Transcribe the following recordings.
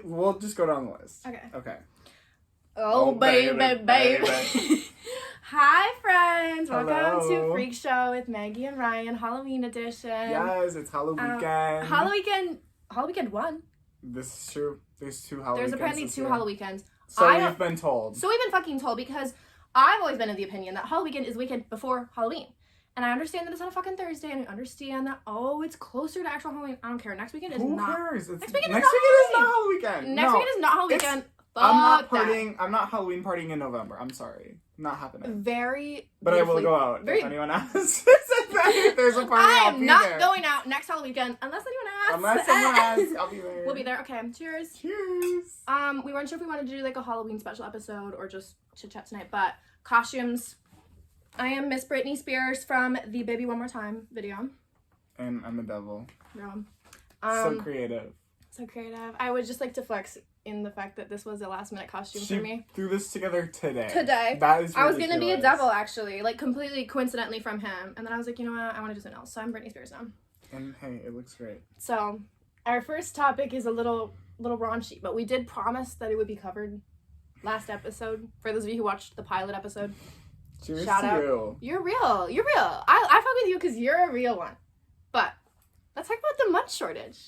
We'll just go down the list. Okay. Oh, baby. Hi, friends. Hello. Welcome to Freak Show with Maggie and Ryan, Halloween edition. Yes, it's Halloween weekend. Halloween 1. This is true. There's 2 Halloween. There's apparently 2 Halloween weekends. So we've been told. So we've been fucking told, because I've always been of the opinion that Halloween weekend is the weekend before Halloween. And I understand that it's on a fucking Thursday, and I understand that, it's closer to actual Halloween. I don't care. Next weekend is Who not. cares? Next weekend is not Halloween weekend. Next weekend is not Halloween weekend. I'm not Halloween partying in November. I'm sorry. Not happening. But I will go out if anyone asks. If there's a party, I'll be not there. Going out next Halloween weekend unless anyone asks. Unless someone asks, I'll be there. We'll be there. Okay. Cheers. Cheers. We weren't sure if we wanted to do like a Halloween special episode or just chit chat tonight, but costumes. I am Miss Britney Spears from the Baby One More Time video. And I'm a devil. Yeah. So creative. So creative. I would just like to flex in the fact that this was a last minute costume for me. Threw this together today. That is I was gonna be a devil, actually, like completely coincidentally from him, and then I was like, you know what, I want to do something else, so I'm Britney Spears now. And hey, it looks great. So, our first topic is a little raunchy, but we did promise that it would be covered last episode. For those of you who watched the pilot episode, cheers shout to out. you. You're real. I fuck with you because you're a real one. But let's talk about the munch shortage.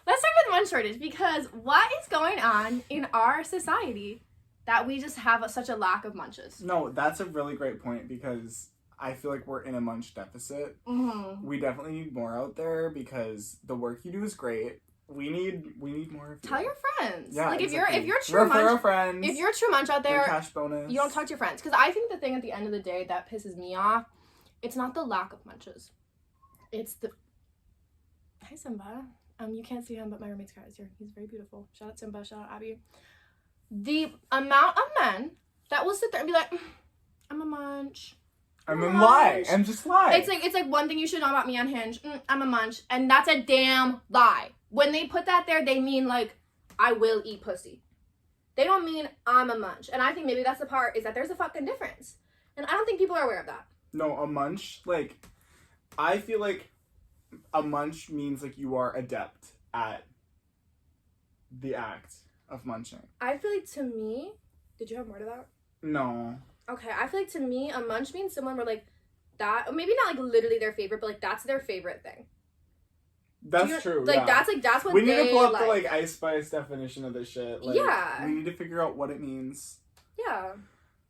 Let's talk about the munch shortage, because what is going on in our society that we just have such a lack of munches? No, that's a really great point, because I feel like we're in a munch deficit. Mm-hmm. We definitely need more out there, because the work you do is great. We need more of you. Tell your friends. Yeah, like exactly. if you're true munch, friends. if you're a true munch out there, cash bonus. You don't talk to your friends, because I think the thing at the end of the day that pisses me off, it's not the lack of munches. It's the Hi Simba. You can't see him, but my roommate's cat is here. He's very beautiful. Shout out Simba, shout out Abby. The amount of men that will sit there and be like, I'm a munch. And then lie. And just lie. It's like one thing you should know about me on Hinge. I'm a munch. And that's a damn lie. When they put that there, they mean like, I will eat pussy. They don't mean I'm a munch. And I think maybe that's the part, is that there's a fucking difference. And I don't think people are aware of that. No, a munch, like, I feel like a munch means like you are adept at the act of munching. I feel like, to me, did you have more to that? No. Okay, I feel like to me, a munch means someone where like that, maybe not like literally their favorite, but like that's their favorite thing. That's true. Like yeah. that's what we need they to pull up like. the like Ice Spice definition of this shit. Like, yeah. We need to figure out what it means. Yeah.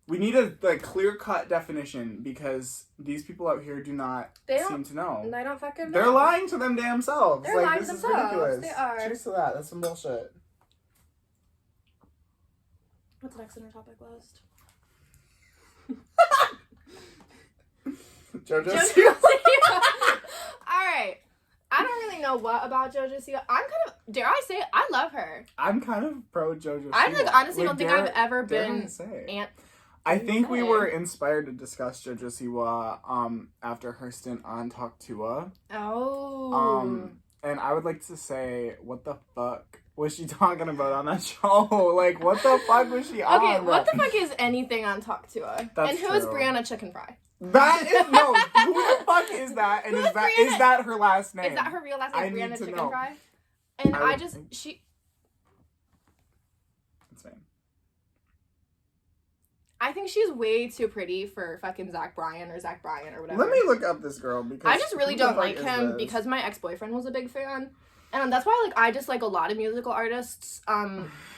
We need a clear-cut definition, because these people out here do not seem to know. They don't fucking know. They're lying to them damn selves. They're lying this to is themselves. ridiculous. They are. Cheers to that. That's some bullshit. What's next on our topic list? Jojo. Alright. I don't really know what about Jojo Siwa. I'm kind of, dare I say it, I love her. I'm kind of pro Jojo Siwa. I like honestly don't think I've ever been I think we were inspired to discuss Jojo Siwa after her stint on Talk Tua. Oh. And I would like to say, what the fuck was she talking about on that show? Like, what the fuck was she on? Okay, what the fuck is anything on Talk Tua? And who is Brianna Chicken Fry? That is, no, who the fuck is that? And is that her last name? Is that her real last name, Brianna Chicken know. Fry? And I think she's way too pretty for fucking Zach Bryan or whatever. Let me look up this girl, because I just really don't like him because my ex-boyfriend was a big fan. And that's why, like, I just like a lot of musical artists.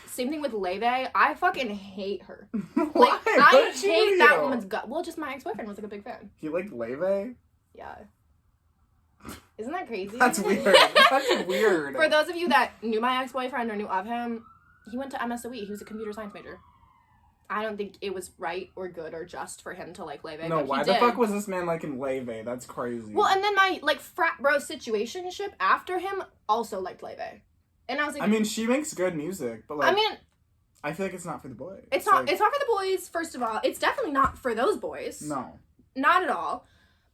Same thing with Leve. I fucking hate her. Why? Like, I hate that woman's gut. Well, just my ex-boyfriend was like a big fan. He liked Leve? Yeah. Isn't that crazy? That's weird. That's weird. For those of you that knew my ex-boyfriend or knew of him, he went to MSOE. He was a computer science major. I don't think it was right or good or just for him to like Leve. No, why the fuck was this man liking Leve? That's crazy. Well, and then my like frat bro situationship after him also liked Leve. And I was like, I mean, she makes good music, but like, I mean, I feel like it's not for the boys. It's not for the boys, first of all. It's definitely not for those boys. No. Not at all.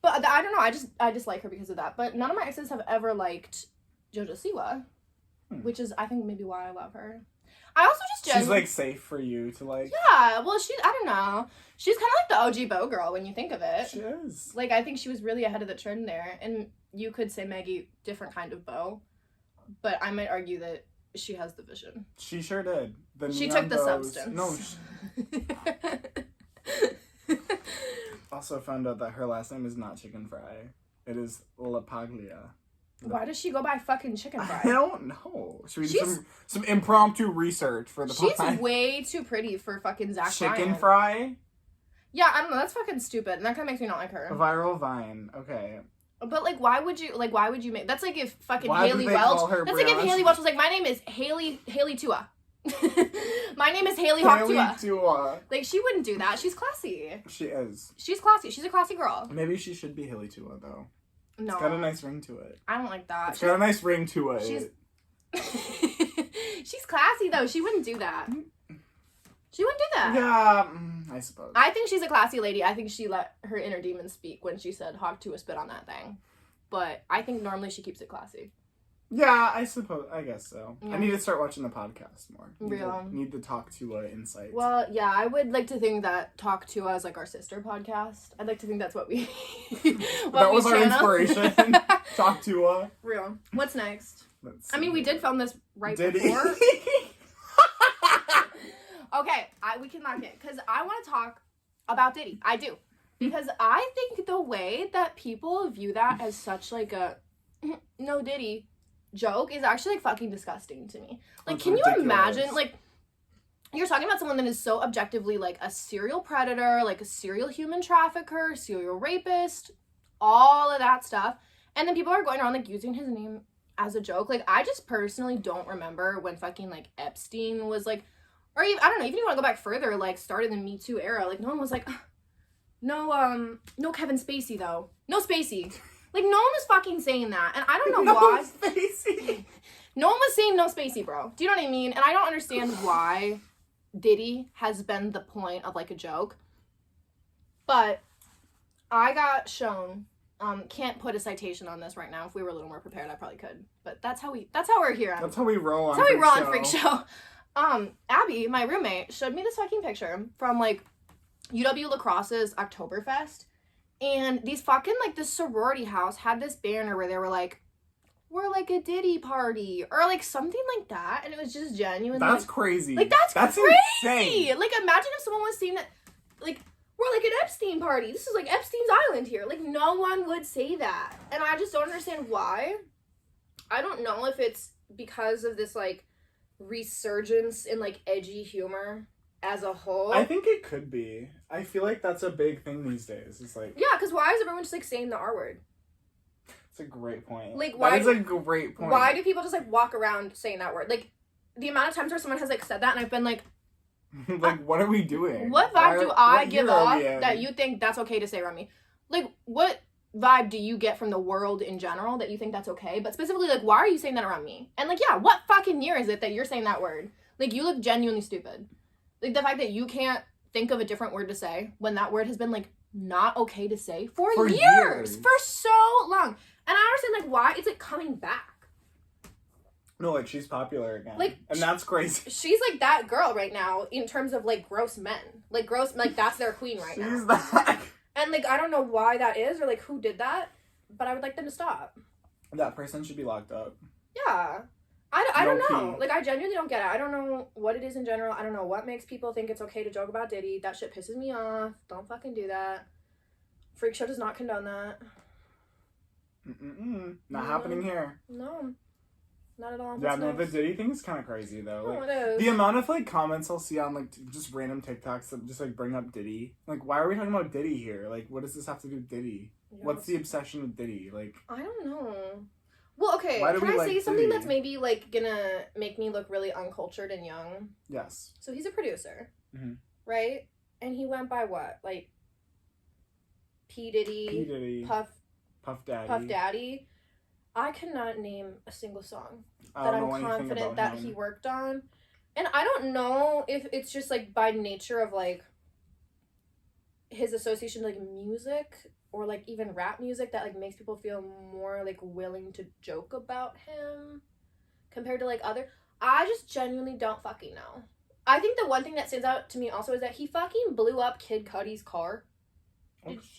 But I don't know, I just like her because of that. But none of my exes have ever liked Jojo Siwa, which is, I think, maybe why I love her. I also just she's like safe for you to like. Yeah, well, I don't know. She's kind of like the OG Beau girl when you think of it. She is. Like, I think she was really ahead of the trend there. And you could say Maggie, different kind of Beau. But I might argue that She has the vision. She sure did. She took the substance. No. Also found out that her last name is not Chicken Fry. It is La Paglia. Why does she go by fucking Chicken Fry? I don't know. Should we do some impromptu research for the podcast? She's way too pretty for fucking Zach Chicken Bryan. Fry? Yeah, I don't know. That's fucking stupid. And that kind of makes me not like her. A viral vine. Okay. But, like, why would you make... That's like if fucking Why Haley did they Welch... call her That's like if Brianna? Haley Welch was like, my name is Haley Tua. My name is Haley Hawk Tua. Tua. Like, she wouldn't do that. She's classy. She is. She's classy. She's a classy girl. Maybe she should be Haley Tua, though. No. It's got a nice ring to it. I don't like that. It's got a nice ring to it. She's... She's classy, though. She wouldn't do that. She wouldn't do that. Yeah, I suppose. I think she's a classy lady. I think she let her inner demon speak when she said Hawk Tua spit on that thing. But I think normally she keeps it classy. Yeah, I suppose. I guess so. Yeah. I need to start watching the podcast more. Real. Need to talk to insights. Well, yeah, I would like to think that Talk to Us is like our sister podcast. I'd like to think that's what we. That was our inspiration. Talk to Real. What's next? Let's I mean, we did film this Did before. Okay, we can lock it because I want to talk about Diddy. I do. Because I think the way that people view that as such like a no Diddy joke is actually like fucking disgusting to me. Like, That's can ridiculous. you imagine, like, you're talking about someone that is so objectively like a serial predator, like a serial human trafficker, serial rapist, all of that stuff, and then people are going around like using his name as a joke. Like, I just personally don't remember when fucking like Epstein was like, or even, I don't know, even if you want to go back further, like started the Me Too era, like no one was like, no Kevin Spacey though, no Spacey. Like, no one was fucking saying that, and I don't know why. Spacey. No one was saying no Spacey, bro. Do you know what I mean? And I don't understand why Diddy has been the point of, like, a joke. But I got shown, can't put a citation on this right now. If we were a little more prepared, I probably could. But that's how we're here. That's how we roll on That's how we roll on Freak Show. Abby, my roommate, showed me this fucking picture from, like, UW Lacrosse's Oktoberfest. And these fucking, like, this sorority house had this banner where they were like, we're like a Diddy party, or like something like that, and it was just genuine. That's like, crazy. Like, that's crazy. Insane. Like, imagine if someone was saying that, like, we're like an Epstein party. This is like Epstein's Island here. Like, no one would say that. And I just don't understand why. I don't know if it's because of this, like, resurgence in, like, edgy humor as a whole. I think it could be. I feel like that's a big thing these days. It's like... Yeah, because why is everyone just, like, saying the R word? It's a great point. Like, why... That is a great point. Why do people just, like, walk around saying that word? Like, the amount of times where someone has, like, said that, and I've been like... like, what are we doing? What vibe do I give off that that you think that's okay to say around me? Like, what vibe do you get from the world in general that you think that's okay? But specifically, like, why are you saying that around me? And, like, yeah, what fucking year is it that you're saying that word? Like, you look genuinely stupid. Like, the fact that you can't think of a different word to say when that word has been, like, not okay to say for years. For so long. And I understand, like, why it's, like, coming back. No, like, she's popular again. Like, and that's crazy. She's, like, that girl right now in terms of, like, gross men. Like, that's their queen right now. She's that. And, like, I don't know why that is or, like, who did that, but I would like them to stop. That person should be locked up. Yeah. I don't know. Low-key. Like, I genuinely don't get it. I don't know what it is in general. I don't know what makes people think it's okay to joke about Diddy. That shit pisses me off. Don't fucking do that. Freak Show does not condone that. Not happening here. No. Not at all. Yeah, What's no, the next? Diddy thing is kind of crazy, though. Oh, Like, it is. the amount of, like, comments I'll see on, like, just random TikToks that just, like, bring up Diddy. Like, why are we talking about Diddy here? Like, what does this have to do with Diddy? Yeah, What's the obsession with Diddy? Like... I don't know. Well, okay, Why do can we I like say something Diddy? that's maybe, like, gonna make me look really uncultured and young? Yes. So he's a producer, Mhm. right? And he went by what? Like, P. Diddy, Puff Daddy. I cannot name a single song that I'm confident that he worked on. And I don't know if it's just, like, by nature of, like, his association with, like, music or, like, even rap music that, like, makes people feel more, like, willing to joke about him compared to, like, other... I just genuinely don't fucking know. I think the one thing that stands out to me also is that he fucking blew up Kid Cudi's car.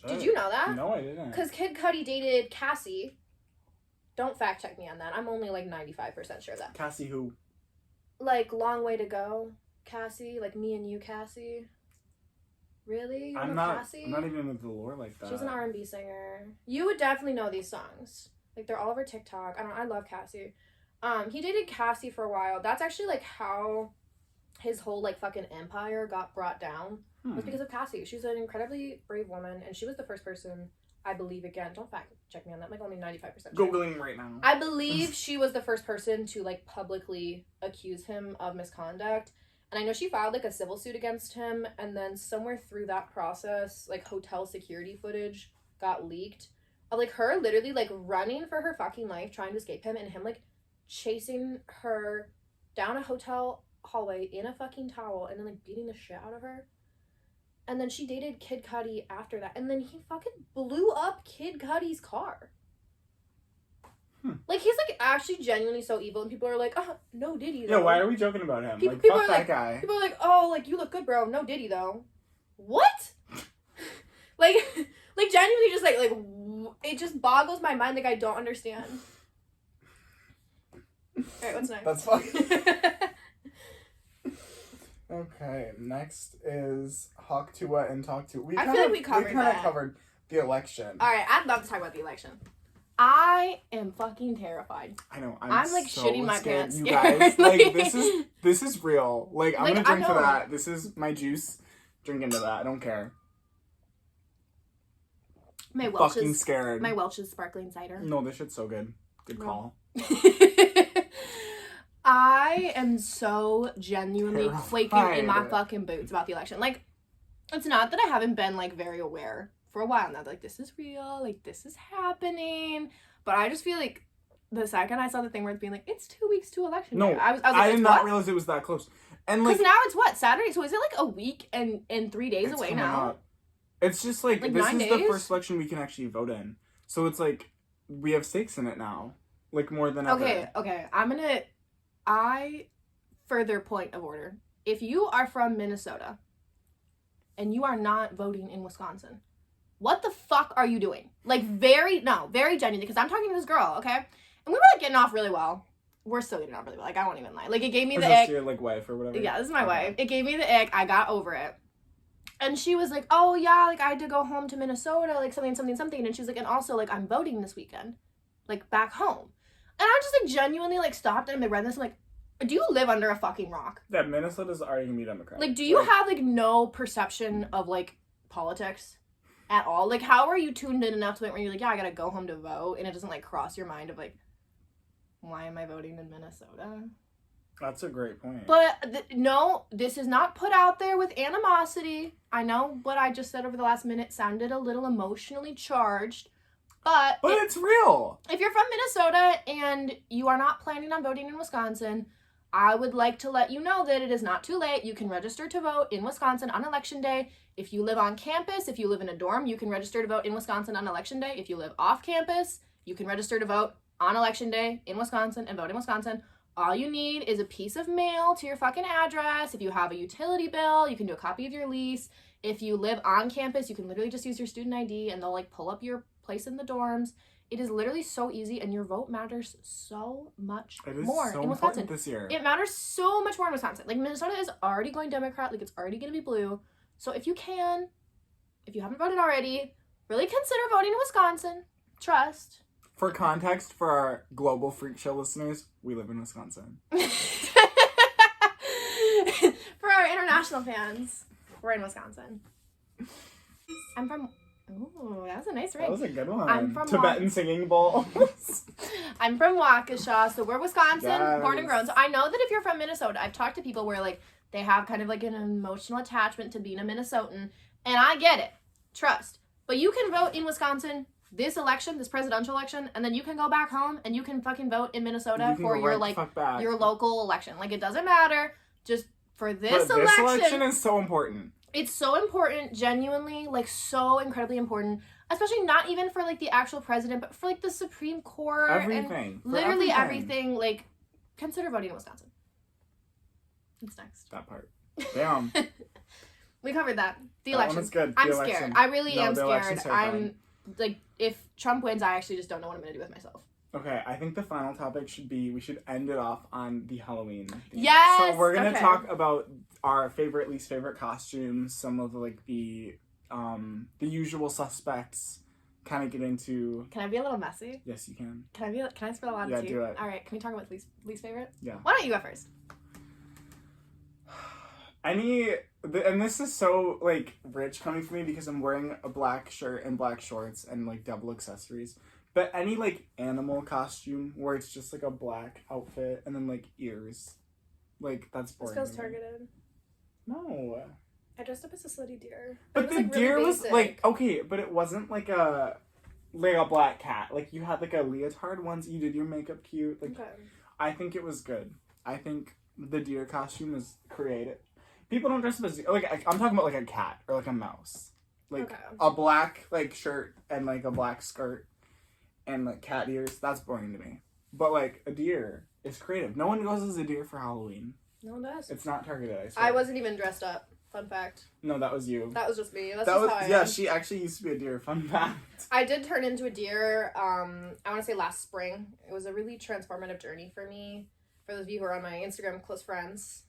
Did you know that? No, I didn't. Because Kid Cudi dated Cassie. Don't fact check me on that. I'm only, like, 95% sure of that. Cassie who? like Long Way to Go, Cassie? Like Me and You, Cassie? Really? You don't know Cassie? I'm not even into the lore like that. She's an R&B singer. You would definitely know these songs. Like, they're all over TikTok. I love Cassie. He dated Cassie for a while. That's actually, like, how his whole, like, fucking empire got brought down. Was because of Cassie. She's an incredibly brave woman, and she was the first person, I believe, again, don't fact check me on that, I'm, like, only 95% sure. Googling right now. I believe she was the first person to, like, publicly accuse him of misconduct. And I know she filed, like, a civil suit against him, and then somewhere through that process, like, hotel security footage got leaked of, like, her literally, like, running for her fucking life, trying to escape him, and him, like, chasing her down a hotel hallway in a fucking towel, and then, like, beating the shit out of her. And then she dated Kid Cudi after that, and then he fucking blew up Kid Cudi's car. Like, he's, like, actually genuinely so evil, and people are like, oh, no Diddy, though. Yeah, why are we joking about him? People fuck are that like, guy. People are like, oh, like, you look good, bro. No Diddy, though. What? like, genuinely just, like, it just boggles my mind, like, I don't understand. Alright, what's next? That's fine. Okay, next is Hawk Tuah and Talk To. I feel like we covered that. Covered the election. Alright, I'd love to talk about the election. I am fucking terrified. I know. I'm like so shitting my scared. pants. You guys, like this is real. Like I'm Like, gonna drink I to know. that. This is my juice. Drink into that. I don't care. My Welch's fucking scared. My Welch's sparkling cider. No, this shit's so good. Good call. I am so genuinely Terrified. quaking in my fucking boots about the election. Like, it's not that I haven't been, like, very aware for a while now. Like, this is real. Like, this is happening. But I just feel like the second I saw the thing where it's being like, it's 2 weeks to election day, I was like, I did not what? realize it was that close. And like, because now it's what, Saturday? So is it like a week and 3 days away now? Up. It's just like this 9 is days? the first election we can actually vote in. So it's like we have stakes in it now, like more than ever. Okay. Further point of order. If you are from Minnesota and you are not voting in Wisconsin, what the fuck are you doing? Like, very genuinely, because I'm talking to this girl, okay? And we were, like, getting off really well. We're still getting off really well. Like, I won't even lie. Like, it gave me the ick. Is this your, like, wife or whatever? Yeah, this is my wife. It gave me the ick. I got over it. And she was like, oh, yeah, like, I had to go home to Minnesota, like, something. And she was like, and also, like, I'm voting this weekend. Like, back home. And I just, like, genuinely, like, stopped and I read this. I'm like, do you live under a fucking rock? Yeah, Minnesota's already gonna be Democrat. Like, do you have, like, no perception of, like, politics at all? Like, how are you tuned in enough to the point where you're like, yeah, I gotta go home to vote, and it doesn't, like, cross your mind of, like, why am I voting in Minnesota? That's a great point. But, no, this is not put out there with animosity. I know what I just said over the last minute sounded a little emotionally charged, but it's real. If you're from Minnesota and you are not planning on voting in Wisconsin, I would like to let you know that it is not too late. You can register to vote in Wisconsin on election day. If you live on campus, if you live in a dorm, you can register to vote in Wisconsin on election day. If you live off campus, you can register to vote on election day in Wisconsin and vote in Wisconsin. All you need is a piece of mail to your fucking address. If you have a utility bill, you can do a copy of your lease. If you live on campus, you can literally just use your student ID and they'll, like, pull up your place in the dorms. It is literally so easy, and your vote matters so much more in Wisconsin. This year. It matters so much more in Wisconsin. Like, Minnesota is already going Democrat. Like, it's already going to be blue. So if you haven't voted already, really consider voting in Wisconsin. Trust. For context, for our global freak show listeners, we live in Wisconsin. For our international fans, we're in Wisconsin. I'm from... Ooh, that was a nice ring. That was a good one. I'm from Tibetan singing bowl. I'm from Waukesha, so we're Wisconsin, yes. Born and grown. So I know that if you're from Minnesota, I've talked to people where, like, they have kind of, like, an emotional attachment to being a Minnesotan, and I get it. Trust. But you can vote in Wisconsin this election, this presidential election, and then you can go back home and you can fucking vote in Minnesota for your, like, your local election. Like, it doesn't matter. Just for this election. This election is so important. It's so important, genuinely, like, so incredibly important, especially not even for, like, the actual president, but for, like, the Supreme Court. Everything. And literally everything. Like, consider voting in Wisconsin. What's next? That part. Damn. We covered that. The that election. One was good. I'm election. scared. I really am scared. I'm, like, if Trump wins, I actually just don't know what I'm going to do with myself. Okay, I think the final topic should be, we should end it off on the Halloween theme. Yes! So we're gonna Okay. talk about our favorite, least favorite costumes, some of like the usual suspects, kind of get into... Can I be a little messy? Yes, you can. Can I spill a lot Yeah, of tea? do it. All right, can we talk about least favorite? Yeah. Why don't you go first? And this is so, like, rich coming from me because I'm wearing a black shirt and black shorts and, like, double accessories. But any, like, animal costume where it's just, like, a black outfit and then, like, ears. Like, that's boring. This feels to me. targeted. No. I dressed up as a slutty deer. But it the was, like, deer really was, basic. like, okay, but it wasn't, like a black cat. Like, you had, like, a leotard ones. You did your makeup cute. Like, Okay. I think it was good. I think the deer costume was creative. People don't dress up as, like, I'm talking about, like, a cat or, like, a mouse. Like, Okay. a black, like, shirt and, like, a black skirt and, like, cat ears. That's boring to me. But, like, a deer is creative. No one goes as a deer for Halloween. No one does. It's not targeted, I swear. I wasn't even dressed up. Fun fact. No, that was you. That was just me. That's That just was, how I yeah, am. she actually used to be a deer. Fun fact. I did turn into a deer, I want to say last spring. It was a really transformative journey for me. For those of you who are on my Instagram close friends,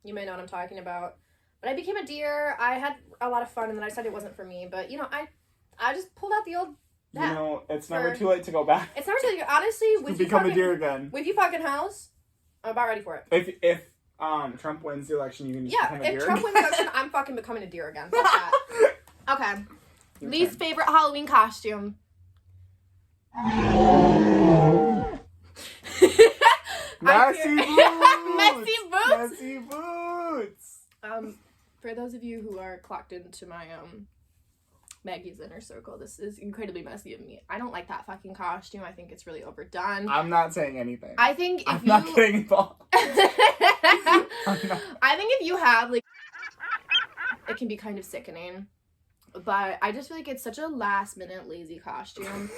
you may know what I'm talking about. But I became a deer. I had a lot of fun, and then I decided it wasn't for me. But, you know, I just pulled out the old... You know, it's never too late to go back. It's never too late. Honestly, to become a deer again. With you fucking house, I'm about ready for it. If Trump wins the election, you can just become a deer. If Trump wins the election, I'm fucking becoming a deer again. Fuck that. Okay. Your Least turn. favorite Halloween costume. Messy boots! Messy boots! Messy boots! For those of you who are clocked into my Maggie's inner circle, this is incredibly messy of me. I don't like that fucking costume. I think it's really overdone. I'm not saying anything. I think if I'm not getting involved. I think if you have, like, it can be kind of sickening. But I just feel like it's such a last minute lazy costume.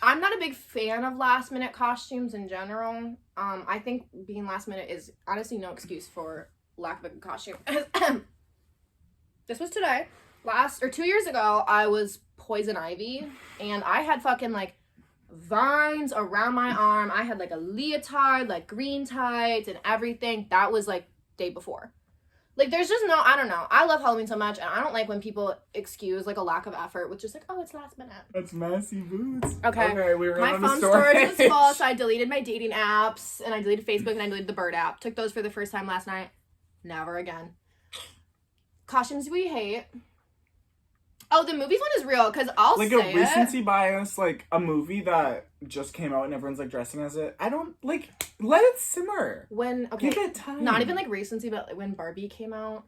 I'm not a big fan of last minute costumes in general. I think being last minute is honestly no excuse for lack of a good costume. This was today. 2 years ago, I was Poison Ivy, and I had fucking, like, vines around my arm. I had, like, a leotard, like, green tights and everything. That was, like, day before. Like, there's just no, I don't know. I love Halloween so much, and I don't like when people excuse, like, a lack of effort with just, like, oh, it's last minute. That's messy boots. Okay. We were My on phone the storage. storage was full, so I deleted my dating apps, and I deleted Facebook, and I deleted the Bird app. Took those for the first time last night. Never again. Costumes we hate. Oh, the movies one is real, because I'll Like say a recency bias, like a movie that just came out and everyone's like dressing as it. I don't, like, let it simmer. When, okay, Give it time. not even like recency, but like when Barbie came out,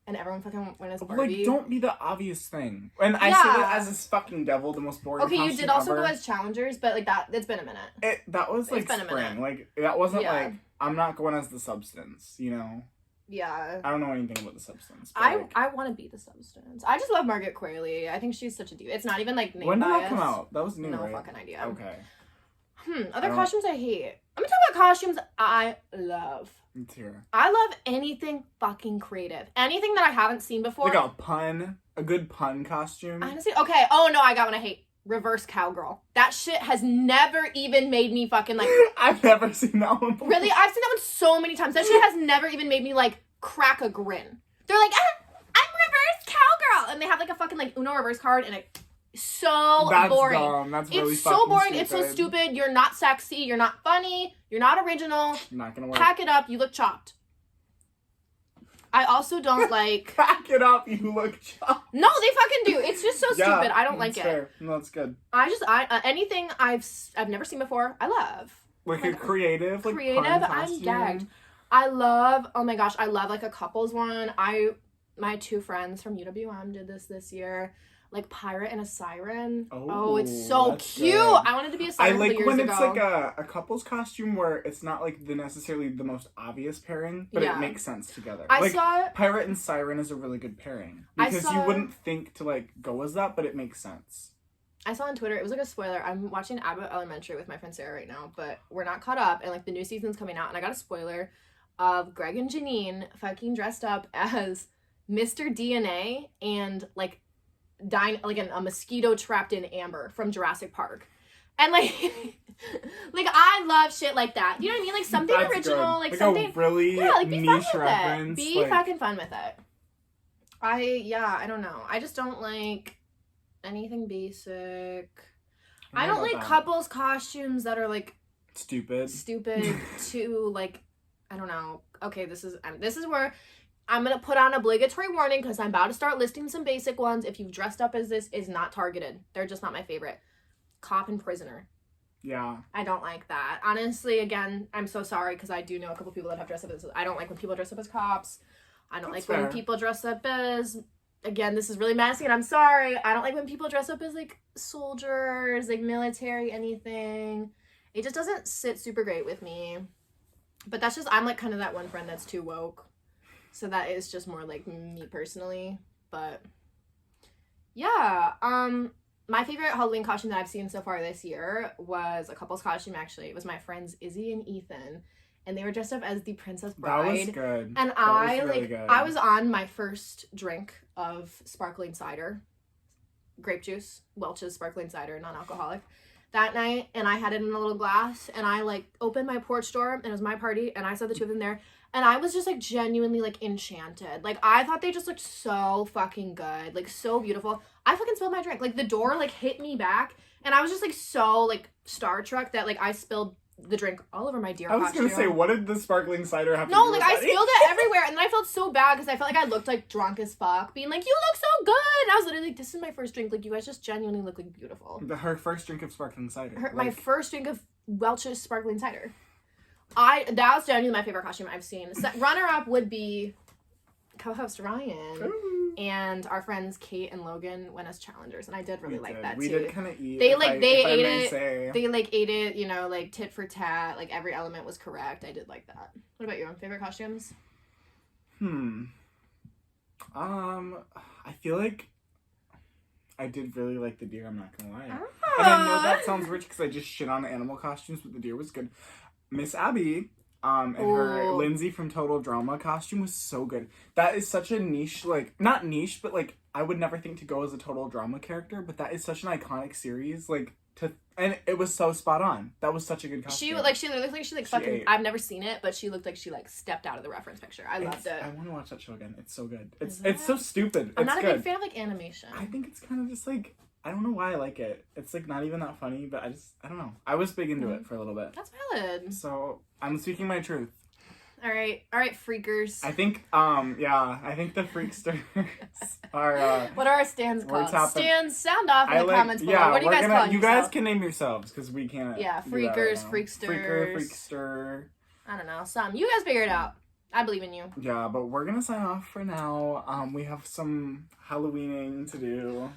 and everyone fucking went as Barbie. Like, don't be the obvious thing. And I Yeah. say that as this fucking devil, the most boring Okay, you costume did also ever. go as challengers, but like that, it's been a minute. That was like It's been a spring. minute. Like, that wasn't Yeah. like, I'm not going as the substance, you know? Yeah. I don't know anything about the substance. But like, I want to be the substance. I just love Margaret Qualley. I think she's such a diva. It's not even like name when did bias. that come out? That was new, No right? fucking idea. Okay. Other don't- costumes I hate. I'm gonna talk about costumes I love. It's here. I love anything fucking creative. Anything that I haven't seen before. Like a good pun costume. Honestly, okay. Oh no, I got one I hate. Reverse cowgirl. That shit has never even made me fucking like. I've never seen that one before. Really, I've seen that one so many times. That shit has never even made me like crack a grin. They're like, I'm reverse cowgirl, and they have like a fucking like Uno reverse card, and it's so That's boring. dumb. That's really It's so fucking boring. It's so stupid. You're not sexy. You're not funny. You're not original. Not gonna work. Pack it up. You look chopped. I also don't like. Pack it up. You look chopped. No, they fucking do. It's just so stupid. I don't like that's it. fair. No, it's good. Anything I've never seen before. I love. Like a creative, like Creative. pun I'm costume. gagged. I love. Oh my gosh, I love like a couples one. My two friends from UWM did this year. Like pirate and a siren. Oh, it's so that's cute. good. I wanted to be a I siren like years when ago. it's like a couple's costume where it's not like necessarily the most obvious pairing, but Yeah. it makes sense together. I like saw. pirate and siren is a really good pairing I because saw- you wouldn't think to like go as that, but it makes sense. I saw on Twitter, it was like a spoiler. I'm watching Abbott Elementary with my friend Sarah right now, but we're not caught up, and like the new season's coming out, and I got a spoiler of Greg and Janine fucking dressed up as Mr. DNA and like dying like a mosquito trapped in amber from Jurassic Park. And like, like I love shit like that. You know what I mean? Like something That's original, good. like something a really like be niche fun with reference. it. Be fucking fun with it. I don't know. I just don't like anything basic. I don't like couples costumes that are like stupid to like, I don't know. Okay, this is where I'm gonna put on obligatory warning because I'm about to start listing some basic ones. If you've dressed up as this, is not targeted. They're just not my favorite. Cop and prisoner. Yeah. I don't like that. Honestly, again, I'm so sorry because I do know a couple people that have dressed up as. I don't like when people dress up as cops. I don't like when people dress up as. Again, this is really messy, and I'm sorry. I don't like when people dress up as like soldiers, like military, anything. It just doesn't sit super great with me. But that's just, I'm like kind of that one friend that's too woke. So that is just more like me personally. But yeah, my favorite Halloween costume that I've seen so far this year was a couple's costume, actually. It was my friends Izzy and Ethan. And they were dressed up as the Princess Bride. That was good. And I was on my first drink of sparkling cider. Grape juice. Welch's sparkling cider, non-alcoholic. That night, and I had it in a little glass, and I like opened my porch door, and it was my party, and I saw the two of them there, and I was just like genuinely like enchanted. Like I thought they just looked so fucking good, like so beautiful. I fucking spilled my drink. Like the door like hit me back, and I was just like so like starstruck that like I spilled the drink all over my dear costume. I was gonna say, what did the sparkling cider have to do No, with like I spilled it everywhere, and then I felt so bad because I felt like I looked like drunk as fuck, being like, "You look so good." And I was literally like, "This is my first drink. Like, you guys just genuinely look like beautiful." Her first drink of sparkling cider. My first drink of Welch's sparkling cider. That was genuinely my favorite costume I've seen. Runner up would be co-host Ryan. Ooh. And our friends Kate and Logan went as challengers, and I did really like that too. We did kind of eat. They ate it. They like ate it, you know, like tit for tat. Like every element was correct. I did like that. What about your favorite costumes? I feel like I did really like the deer. I'm not gonna lie. And I know that sounds rich because I just shit on animal costumes, but the deer was good. Miss Abby. And her Lindsay from Total Drama costume was so good. That is such a niche, like, not niche, but, like, I would never think to go as a Total Drama character, but that is such an iconic series, like, and it was so spot on. That was such a good costume. She looked like she fucking, I've never seen it, but she looked like she, like, stepped out of the reference picture. I loved it. I want to watch that show again. It's so good. It's so stupid. I'm not a big fan of, like, animation. I think it's kind of just, like, I don't know why I like it. It's, like, not even that funny, but I don't know. I was big into it for a little bit. That's valid. So, I'm speaking my truth. All right, freakers. I think the freaksters are. What are our stands called? Stands, sound off in the comments below. What do you guys call you guys can name yourselves because we can't. Yeah, freakers, freaksters. Freakster. I don't know, some. You guys figure it out. I believe in you. Yeah, but we're gonna sign off for now. We have some Halloweening to do.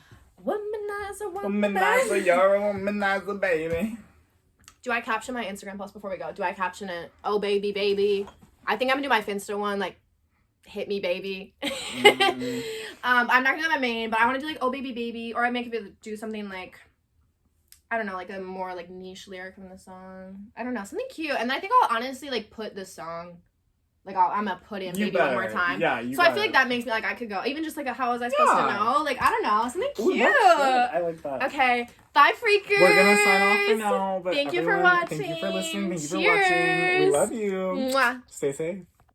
Womanizer, you're a womanizer, baby. Do I caption my Instagram post before we go? Do I caption it, "Oh baby, baby"? I think I'm gonna do my Finsta one, like, "Hit me, baby." Mm-hmm. I'm not gonna do my main, but I want to do like "Oh baby, baby," or I make it do something like, I don't know, like a more like niche lyric from the song. I don't know, something cute. And I think I'll honestly like put this song, like I'm gonna put in "Baby" one more time. Yeah, so I feel like that makes me like I could go even just like how was I supposed to know? Like I don't know, something cute. Ooh, I like that. Okay, bye freakers. We're gonna sign off for now. But thank you for watching. Thank you for listening. Thank you Cheers. for watching. We love you. Mwah. Stay safe.